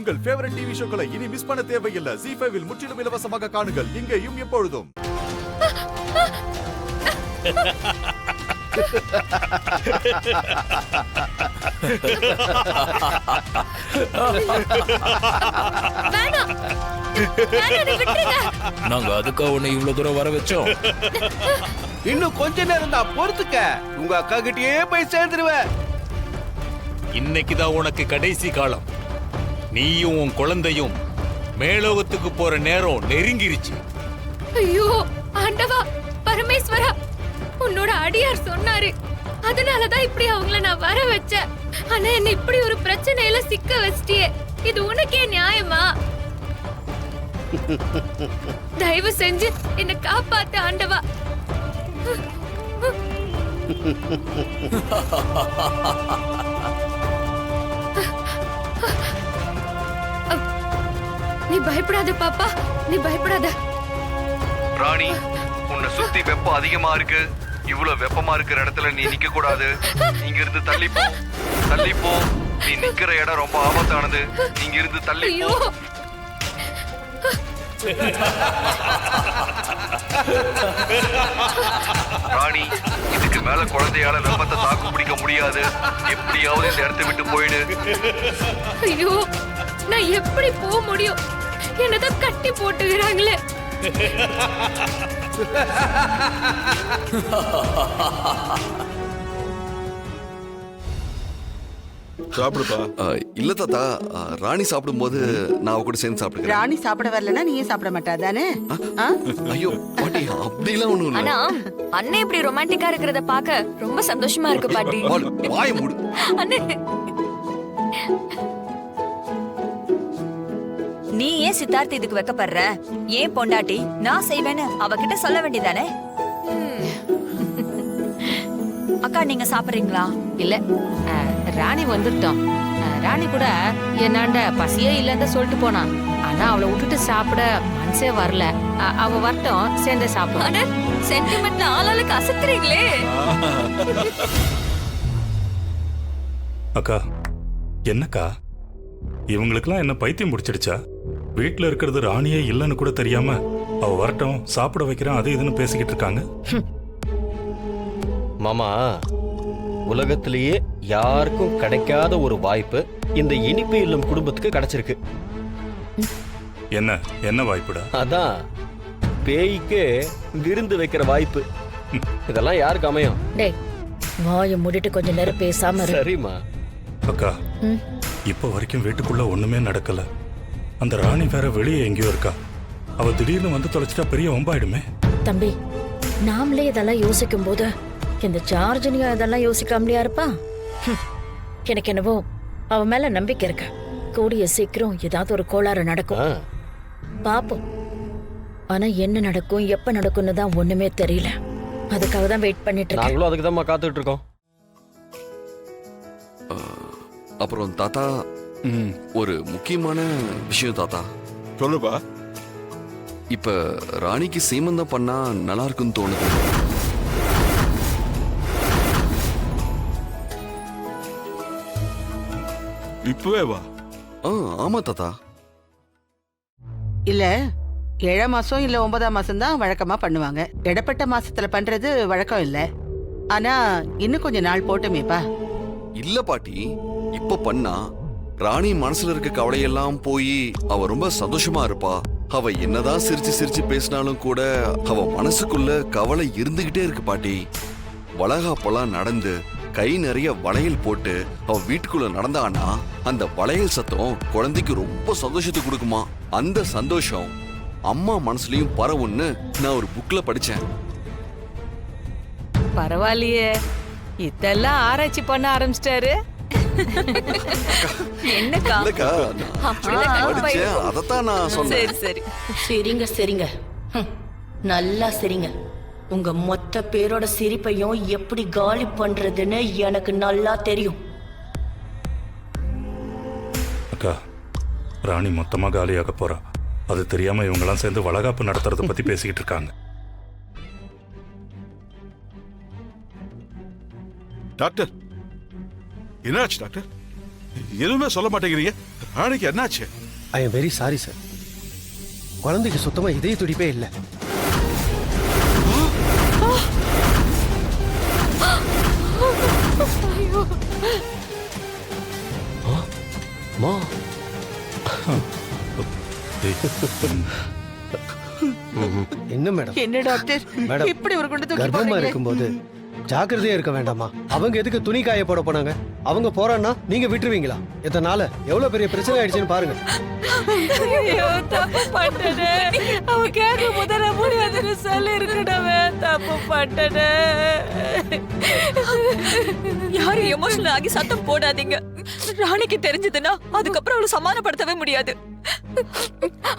உங்கள் favourite TV ஷோக்களை இனி miss பண்ண தேவையில்லை. ZEE5 இல் முற்றிலும் இலவசமாக காணுங்கள், இங்கேயும் எப்பொழுதும். நாங்க அதுக்கா உன்னை இவ்வளவு தூரம் வர வச்சோம். இன்னும் கொஞ்ச நேரம் தான் பொறுத்துக்க, உங்க அக்கா கிட்டயே போய் சேர்ந்துருவ. இன்னைக்குதான் உனக்கு கடைசி காலம். நீயும் உன் குழந்தையும் மேலோகத்துக்கு போற நேரம் நெருங்கிருச்சு. ஐயோ ஆண்டவா, பரமேஸ்வரா, உன்னோட அடியார் சொன்னாரு, அதனாலதான் இப்படி அவங்கள நான் வர வச்சேன். ஆனா என்ன இப்படி ஒரு பிரச்சனையில சிக்க வச்சிட்டியே, இது உனக்கே நியாயமா? தயவு செஞ்சு என்ன காப்பாத்து ஆண்டவா. நீ பயப்படாத பாப்பா, நீ பயப்படாத. ராணி, உன்னை சுத்தி வெப்பம் அதிகமா இருக்கு. இவ்வளவு வெப்பமா இருக்கிற இடத்துல நீ நிக்க கூடாது. இங்க இருந்து தள்ளி போ, தள்ளி போ. நீ நிக்கிற இடம் ரொம்ப ஆபத்தானது. இங்க இருந்து தள்ளி போ. ராணி, இதுக்கு மேல குழந்தையால வெப்பத்தை தாக்கு பிடிக்க முடியாது. எப்படியாவது இந்த இடத்தை விட்டு போயிடு. ஐயோ, நான் எப்படி போக முடியும்? என்னதான் கட்டி போட்டுக்கிறாங்களே. சாப்பிடுப்பா. இல்ல தாத்தா, ராணி சாப்பிடும்போது நான் அவ கூட சேர்ந்து சாப்பிடுறேன். ராணி சாப்பிட வரலன்னா நீயே சாப்பிட மாட்டா தானே? ஐயோ பாட்டி, அப்படிலாம் ஒண்ணும் இல்ல. ஆனா அண்ணே இப்படி ரொமான்டிக்கா இருக்கிறத பாக்க ரொம்ப சந்தோஷமா இருக்கு பாட்டி. வாய் மூடு. அண்ணே, நீ ஏன் சித்தார்த் இதுக்கு வைக்கப்படுற? ஏன் பொண்டாட்டி நான் செய்வேன்னு அவகிட்ட சொல்ல வேண்டியதானே? அக்கா, நீங்க சாப்பிடுறீங்களா? இல்ல, ராணி வந்துட்டோம். ராணி கூட என்னாண்ட பசியே இல்லன்னு சொல்லிட்டு போனான். ஆனா அவளை விட்டுட்டு சாப்பிட மனசே வரல. அவ வரட்டும், சேர்ந்து சாப்பிட. சென்டிமெண்ட்ல ஆளாளுக்கு அசத்துறீங்களே. அக்கா, என்னக்கா இவங்களுக்கெல்லாம் என்ன பைத்தியம் முடிச்சிடுச்சா? வீட்டுல இருக்கிறது ராணியே இல்லைன்னு கூட தெரியாம அவ வரட்டும் சாப்பிட வைக்கிறேன் அது இதுன்னு பேசிக்கிட்டு இருக்காங்க. மாமா, உலகத்திலேயே யாருக்கும் கிடைக்காத ஒரு வாய்ப்பு இந்த இனிப்பு இல்லம் குடும்பத்துக்கு கிடைச்சிருக்கு. என்ன என்ன வாய்ப்புடா? அதான் பேய்க்கு விருந்து வைக்கிற வாய்ப்பு. இதெல்லாம் யாருக்கு அமையும்? டேய், வாயை மூடிட்டு கொஞ்ச நேரம் பேசாம இரு. சரிம்மா. அக்கா, இப்ப வரைக்கும் வீட்டுக்குள்ள ஒண்ணுமே நடக்கல. அந்த ராணி வேற வெளியே எங்கேயோ இருக்கா. அவ திடீர்னு வந்து தொலைச்சிட்டா பெரிய ஒம்பாயிடுமே. தம்பி, நாமளே இதெல்லாம் யோசிக்கும் போது இந்த சார்ஜனியா இதெல்லாம் யோசிக்காமலையா இருப்பா? எனக்கு என்னவோ அவ மேல நம்பிக்கை இருக்கு. கூடிய சீக்கிரம் ஏதாவது ஒரு கோளாறு நடக்கும், பாப்போம். ஆனா என்ன நடக்கும் எப்ப நடக்கும்னு தான் ஒண்ணுமே தெரியல. அதுக்காக தான் வெயிட் பண்ணிட்டு இருக்கேன். நாங்களும் அதுக்கு தான் காத்துட்டு இருக்கோம். அப்புறம் தாத்தா, ஒரு முக்கியமான விஷயம் தாத்தா. சொல்லுப்பா. இப்ப ராணிக்கு சீமந்தம் பண்ணா நல்லா இருக்குன்னு தோணுது. இப்பவே வா. ஆமா தாத்தா. இல்ல 7 மாசம் இல்ல 9ஆம் மாசம் தான் வழக்கமா பண்ணுவாங்க. இடப்பட்ட மாசத்துல பண்றது வழக்கம் இல்ல. ஆனா இன்னும் கொஞ்ச நாள் போட்டுமேப்பா. இல்ல பாட்டி, இப்ப பண்ணா ராணி மனசுல இருக்க கவலையெல்லாம் போய் அவ ரொம்ப சந்தோஷமா இருப்பா. அவ என்னதான் சிரிச்சு சிரிச்சு பேசினாலும் கூட அவ மனசுக்குள்ள கவலை இருந்துகிட்டே இருக்கு பாட்டி. வளகாப்பெல்லாம் நடந்து கை நிறைய வளையல் போட்டு அவ வீட்டுக்குள்ள நடந்தானா அந்த வளையல் சத்தம் குழந்தைக்கு ரொம்ப சந்தோஷத்தை கொடுக்குமா. அந்த சந்தோஷம் அம்மா மனசுலயும் பரவுன்னு நான் ஒரு புக்ல படிச்சேன். பரவாயில்லையே, இதெல்லாம் ஆராய்ச்சி பண்ண ஆரம்பிச்சிட்டாரு. என்னக்கா? இல்லக்கா, படிச்சேன், அதத்தான் நான் சொன்னேன். சரி சரி சரிங்க சரிங்க, நல்லா சரிங்க. உங்க மொத்த பேரோட சிரிப்பையும் எப்படி காலி பண்றதுன்னு எனக்கு நல்லா தெரியும். அக்கா, ராணி மொத்தமா காலியாக போறா. அது தெரியாம இவங்கெல்லாம் சேர்ந்து வளகாப்பு நடத்துறத பத்தி பேசிக்கிட்டு இருக்காங்க. டாக்டர், என்னாச்சு டாக்டர்? எதுவுமே சொல்ல மாட்டேங்கிறீங்க. ராணிக்கு என்னாச்சு? I am very sorry sir. குழந்தைக்கு சுத்தமா இதய துடிப்பே இல்லை. என்ன மேடம்? என்ன டாக்டர் மேடம், இப்படி ஒரு குண்டு தூக்கி கர்ப்பமா போடுறீங்க? இருக்கும்போது ஜாக்கிரதையா இருக்க வேண்டாமா? அவங்க எதுக்கு துணி காய போட போனாங்க? அவங்க போறான்னா நீங்க விட்டுருவீங்களா? இதனால எவ்வளவு பெரிய பிரச்சனை ஆயிடுச்சுன்னு பாருங்க. ஐயோ, தப்பு பண்ணனே. அவ கேட்க முதல்ல முடியாதுன்னு சொல்லி இருக்கடவே. தப்பு பண்ணனே. யாரும் எமோஷனல் ஆகி சத்தம் போடாதீங்க. ராணிக்கு தெரிஞ்சதுன்னா அதுக்கப்புறம் அவளை சமாதானப்படுத்தவே முடியாது.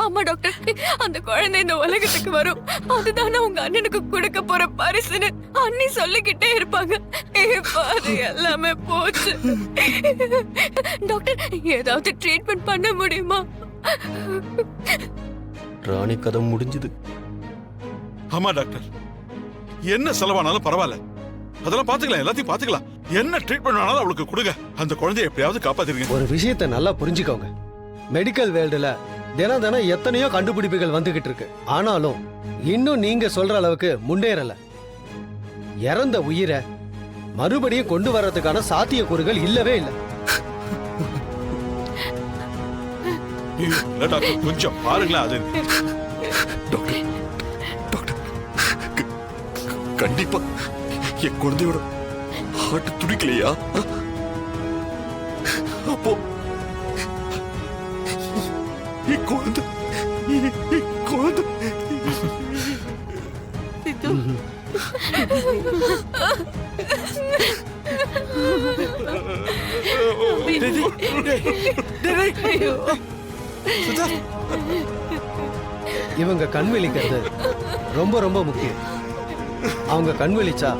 ஆமா டாக்டர், அந்த குழந்தை இந்த உலகத்துக்கு வரும், அதுதானே உங்க அண்ணனுக்கு கொடுக்க போற பரிசுன்னு அண்ணி சொல்லிக்கிட்டே இருப்பாங்க. இப்ப அது எல்லாமே போச்சு. டாக்டர், ஏதாவது ட்ரீட்மெண்ட் பண்ண முடியுமா? ராணி கதை முடிஞ்சது. ஆமா டாக்டர், என்ன செலவானாலும் பரவாயில்ல, அதெல்லாம் பாத்துக்கலாம், எல்லாத்தையும் பாத்துக்கலாம். என்ன ட்ரீட்மெண்ட் ஆனாலும் அவளுக்கு கொடுங்க. அந்த குழந்தையை எப்படியாவது காப்பாத்திருங்க. ஒரு விஷயத்தை நல்லா புரிஞ்சுக்கோங்க. மெடிக்கல் வேர்ல்டுல தினம் எத்தனையோ கண்டுபிடிப்புகள் வந்துகிட்டு இருக்கு. ஆனாலும் இன்னும் நீங்க சொல்ற அளவுக்கு முன்னேறல. இறந்த உயிரை மறுபடியும் கொண்டு வர்றதுக்கான சாத்தியக்கூறுகள் இல்லவே இல்லை. இல்ல டாக்டர், கொஞ்சம் பாருங்களேன். அது டாக்டர், டாக்டர், கண்டிப்பா என் குழந்தையோட ஹார்ட் துடிக்கலையா? அப்போ குழந்தை இவங்க கண் விழிக்கிறது ரொம்ப ரொம்ப முக்கியம். அவங்க கண் விழிச்சா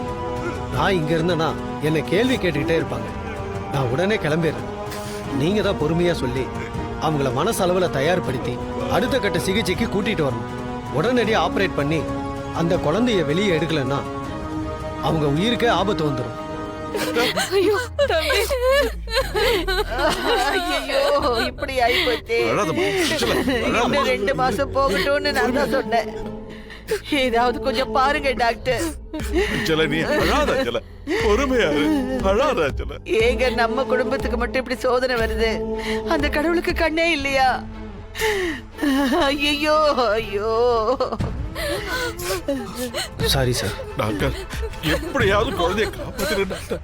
நான் இங்க இருந்தேன்னா என்னை கேள்வி கேட்டுக்கிட்டே இருப்பாங்க. நான் உடனே கிளம்பிடுறேன். நீங்க தான் பொறுமையா சொல்லி அவங்கள மனசளவுல தயார்படுத்தி அடுத்த கட்ட சிகிச்சைக்கு கூட்டிட்டு வரணும். உடனடியாக ஆபரேட் பண்ணி அந்த குழந்தைய வெளியே எடுக்கலன்னா அவங்க உயிருக்கே ஆபத்து வந்துடும். ஐயோ, இப்படி ஆயிப்போச்சு. இன்னும் 2 மாசம் போகட்டும்னு நான் தான் சொன்னேன். ஏதாவது கொஞ்சம் பாருங்க டாக்டர். நீ அழாத ஜல, பொறுமையா அழாத ஜல. ஏங்க நம்ம குடும்பத்துக்கு மட்டும் இப்படி சோதனை வருது, அந்த கடவுளுக்கு கண்ணே இல்லையா? ஐயோ ஐயோ. Sorry sir. டாக்டர், எப்படியாவது குழந்தைய காப்பாத்துங்க டாக்டர்.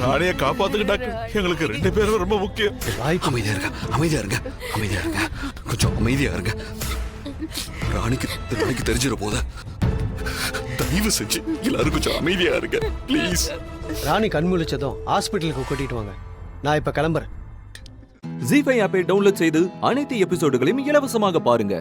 நானே காப்பாத்துங்க டாக்டர். எங்களுக்கு 2 பேரும் ரொம்ப முக்கியம். அமைதியா இருங்க, அமைதியா இருங்க, அமைதியா இருங்க, கொஞ்சம் அமைதியா இருங்க. ராணிக்கு தெரிஞ்சிட போத. தயவு செஞ்சு எல்லாரும் கொஞ்சம் அமைதியா இருங்க ப்ளீஸ். ராணி கண் முழிச்சதும் ஹாஸ்பிட்டலுக்கு கூட்டிட்டு வாங்க. நான் இப்ப கிளம்புறேன். ஜீ5 ஆப்பை டவுன்லோட் செய்து அனைத்து எபிசோடுகளையும் இலவசமாக பாருங்க.